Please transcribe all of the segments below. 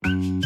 Well,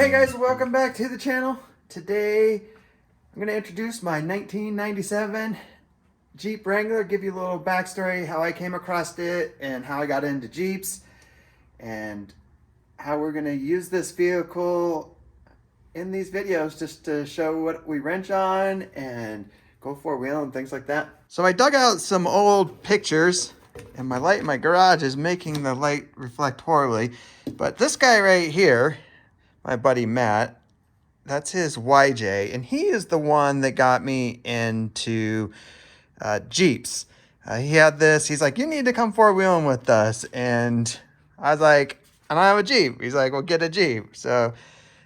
hey guys, welcome back to the channel. Today, I'm going to introduce my 1997 Jeep Wrangler, give you a little backstory, how I came across it and how I got into Jeeps, and how we're going to use this vehicle in these videos just to show what we wrench on and go four-wheel and things like that. So I dug out some old pictures, and my light in my garage is making the light reflect horribly, but this guy right here, my buddy Matt, that's his YJ, and he is the one that got me into Jeeps. He had this, he's like, you need to come four-wheeling with us, and I was like, I don't have a Jeep. He's like, well, get a Jeep. So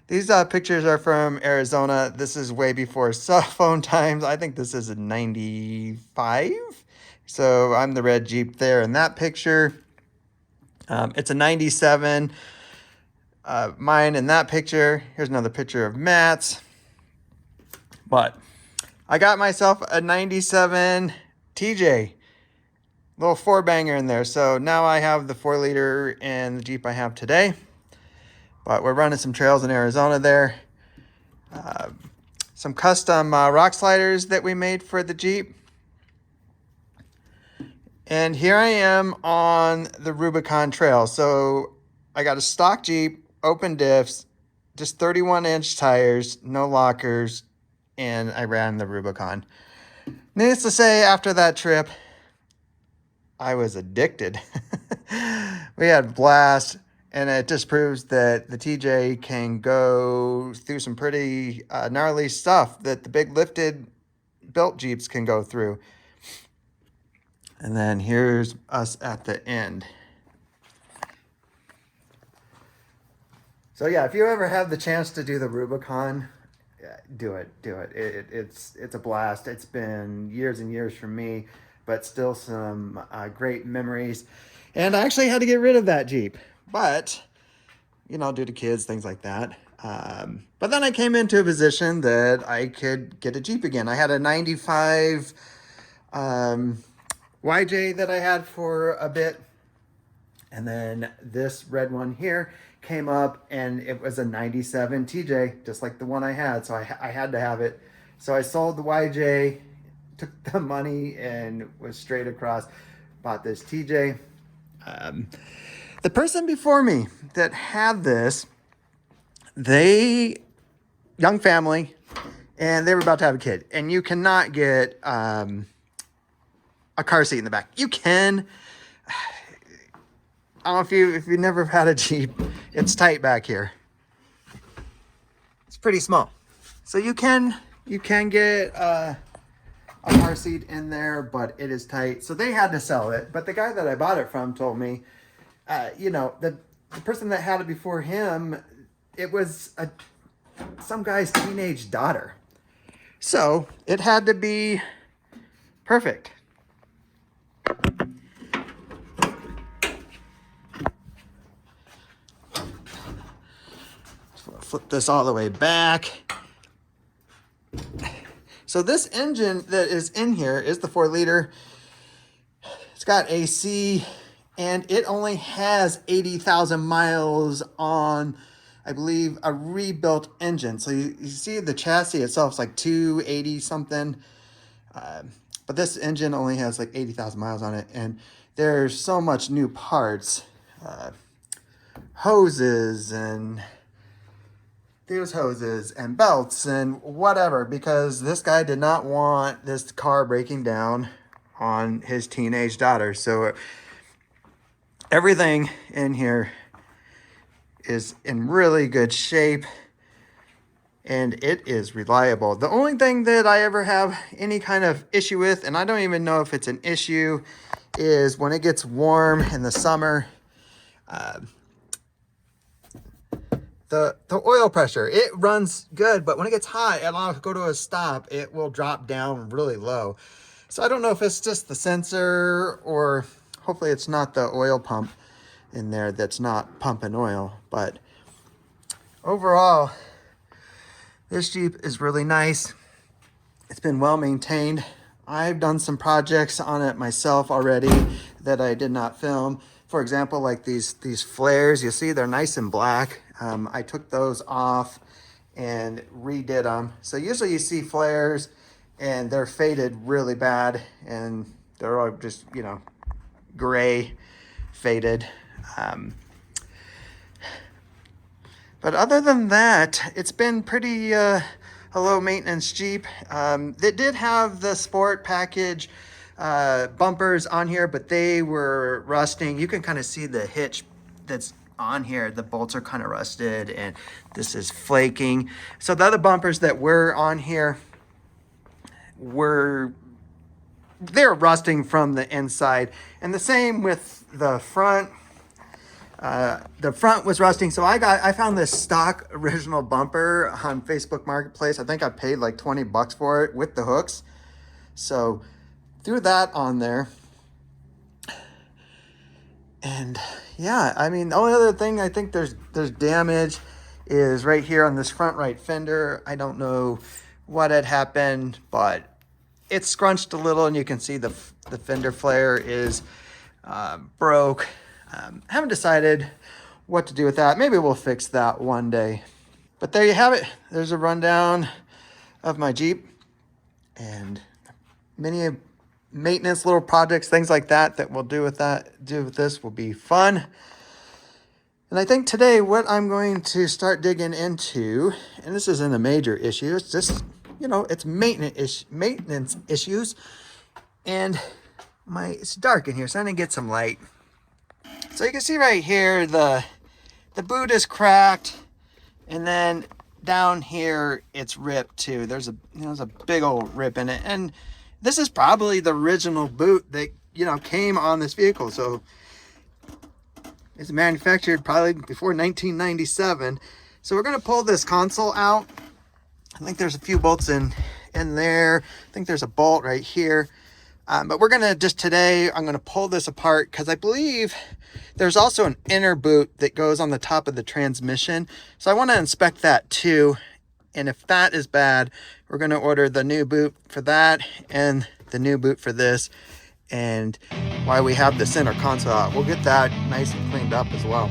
these pictures are from Arizona. This is way before cell phone times. I think this is a 95. So I'm the red Jeep there in that picture. It's a 97. Mine in that picture. Here's another picture of Matt's. But I got myself a 97 TJ. Little four banger in there. So now I have the 4-liter in the Jeep I have today. But we're running some trails in Arizona there. Some custom rock sliders that we made for the Jeep. And here I am on the Rubicon trail. So I got a stock Jeep, open diffs, just 31-inch tires, no lockers, and I ran the Rubicon. Needless to say, after that trip, I was addicted. We had blast, and it just proves that the TJ can go through some pretty gnarly stuff that the big lifted built Jeeps can go through. And then here's us at the end. So yeah, if you ever have the chance to do the Rubicon, do it. It's a blast. It's been years and years for me, but still some great memories. And I actually had to get rid of that Jeep, but you know, due to kids, things like that. But then I came into a position that I could get a Jeep again. I had a 95 YJ that I had for a bit. And then this red one here came up, and it was a 97 TJ, just like the one I had. So I had to have it. So I sold the YJ, took the money, and was straight across, bought this TJ. The person before me that had this, young family, and they were about to have a kid. And you cannot get a car seat in the back. You can. I don't know if you've never had a Jeep, it's tight back here. It's pretty small. So you can get a car seat in there, but it is tight. So they had to sell it. But the guy that I bought it from told me, you know, the person that had it before him, it was some guy's teenage daughter. So it had to be perfect. Flip this all the way back. So this engine that is in here is the 4-liter. It's got AC, and it only has 80,000 miles on, I believe, a rebuilt engine. So you see the chassis itself is like 280 something. But this engine only has like 80,000 miles on it. And there's so much new parts, hoses and fuse hoses and belts and whatever, because this guy did not want this car breaking down on his teenage daughter. So everything in here is in really good shape, and it is reliable. The only thing that I ever have any kind of issue with, and I don't even know if it's an issue, is when it gets warm in the summer, the oil pressure. It runs good, but when it gets hot and I'll go to a stop, it will drop down really low. So I don't know if it's just the sensor, or hopefully it's not the oil pump in there that's not pumping oil. But overall, this Jeep is really nice. It's been well maintained. I've done some projects on it myself already that I did not film. For example, like these flares, you see they're nice and black. I took those off and redid them. So usually you see flares and they're faded really bad, and they're all just, you know, gray faded. But other than that, it's been pretty a low maintenance Jeep. They did have the sport package bumpers on here, but they were rusting. You can kind of see the hitch that's on here. The bolts are kind of rusted, and this is flaking. So the other bumpers that were on here they're rusting from the inside, and the same with the front. The front was rusting, so I found this stock original bumper on Facebook Marketplace. I think I paid like 20 bucks for it with the hooks. So threw that on there. And yeah, I mean, the only other thing I think there's damage is right here on this front right fender. I don't know what had happened, but it's scrunched a little, and you can see the fender flare is broke. Haven't decided what to do with that. Maybe we'll fix that one day. But there you have it. There's a rundown of my Jeep, and many maintenance little projects, things like that we'll do with this will be fun. And I think today what I'm going to start digging into, and this isn't a major issue, it's just, you know, it's maintenance issues. And it's dark in here, so I need to get some light. So you can see right here, the boot is cracked, and then down here it's ripped too. There's a big old rip in it, and this is probably the original boot that, you know, came on this vehicle. So it's manufactured probably before 1997. So we're gonna pull this console out. I think there's a few bolts in there. I think there's a bolt right here. But we're gonna today, I'm gonna pull this apart, because I believe there's also an inner boot that goes on the top of the transmission. So I want to inspect that too. And if that is bad, we're gonna order the new boot for that and the new boot for this. And why we have the center console out, we'll get that nice and cleaned up as well.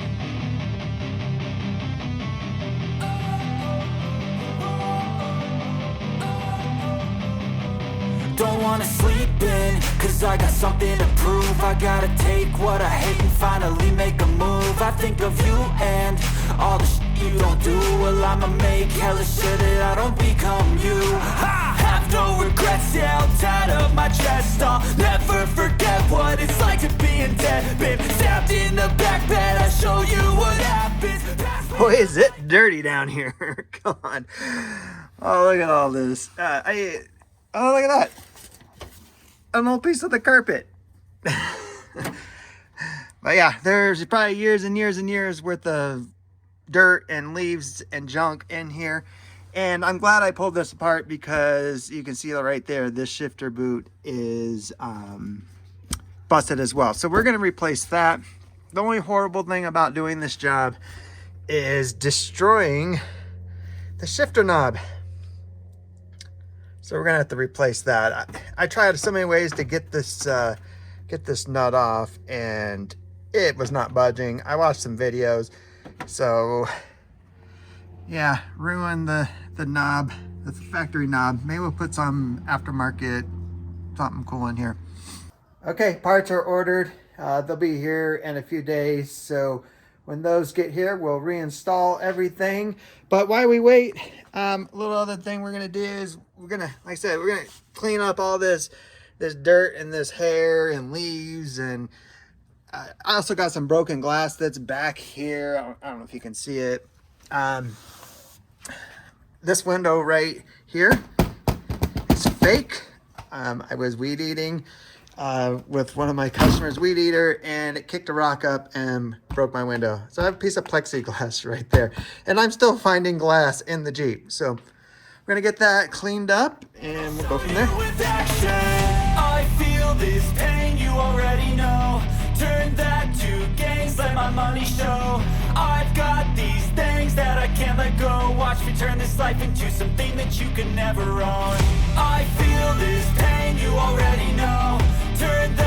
Don't wanna sleep in, cause I got something to prove. I gotta take what I hate and finally make a move. I think of you and all the shit you don't do. Well, I'ma make hella sure that I don't become you. I have no regrets, yeah, I'll tie up my chest. I'll never forget what it's like to be in debt. Been stabbed in the back bed, I'll show you what happens. Boy, is it dirty down here. Come on. Oh, look at all this. Oh, look at that. An old piece of the carpet. But yeah, there's probably years and years and years worth of dirt and leaves and junk in here. And I'm glad I pulled this apart, because you can see right there, this shifter boot is busted as well. So we're going to replace that. The only horrible thing about doing this job is destroying the shifter knob. So we're gonna have to replace that. I tried so many ways to get this nut off, and it was not budging. I watched some videos. So yeah, ruined the knob, the factory knob. Maybe we'll put some aftermarket, something cool in here. Okay, parts are ordered. They'll be here in a few days. So when those get here, we'll reinstall everything. But while we wait, a little other thing we're gonna do is we're gonna, like I said, we're gonna clean up all this this dirt and this hair and leaves, and I also got some broken glass that's back here. I don't know if you can see it. This window right here is fake. I was weed eating with one of my customers' weed eater, and it kicked a rock up and broke my window. So I have a piece of plexiglass right there, and I'm still finding glass in the Jeep. So we're gonna get that cleaned up and we'll go from there. With action, I feel this pain, you already know. Turn that to gains, let my money show. I've got these things that I can't let go. Watch me turn this life into something that you can never own. I feel this pain, you already know. Turn that